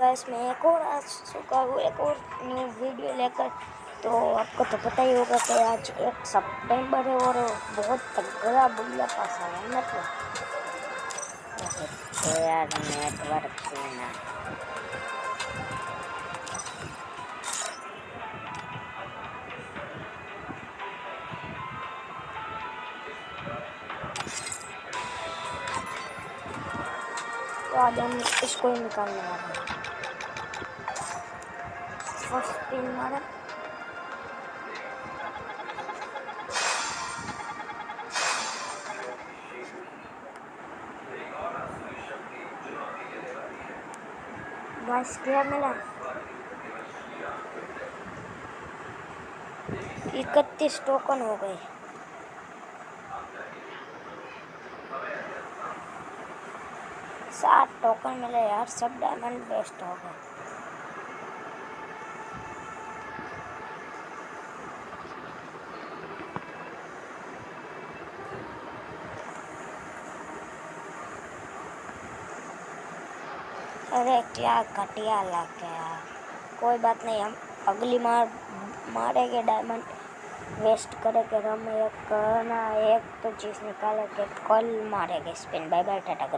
बस मैं एक और आ चुका हूँ एक और न्यू वीडियो लेकर। तो आपको तो पता ही होगा कि आज 1 सितंबर है और बहुत तगड़ा बुल्ला पास आया है मतलब यार नेटवर्क ना। तो आज हम इसको ही निकालने वाले हैं। फर्स्ट स्पिन मारा, बस गया मिला 31 टोकन हो गए। 7 टोकन मिले यार, सब डायमंड बेस्ट हो गए। अरे क्या घटिया लग गया। कोई बात नहीं, हम अगली मारेंगे डायमंड वेस्ट करेंगे। हम एक ना एक तो चीज़ निकालेंगे, कल मारेंगे स्पिन। Bye bye, Tata.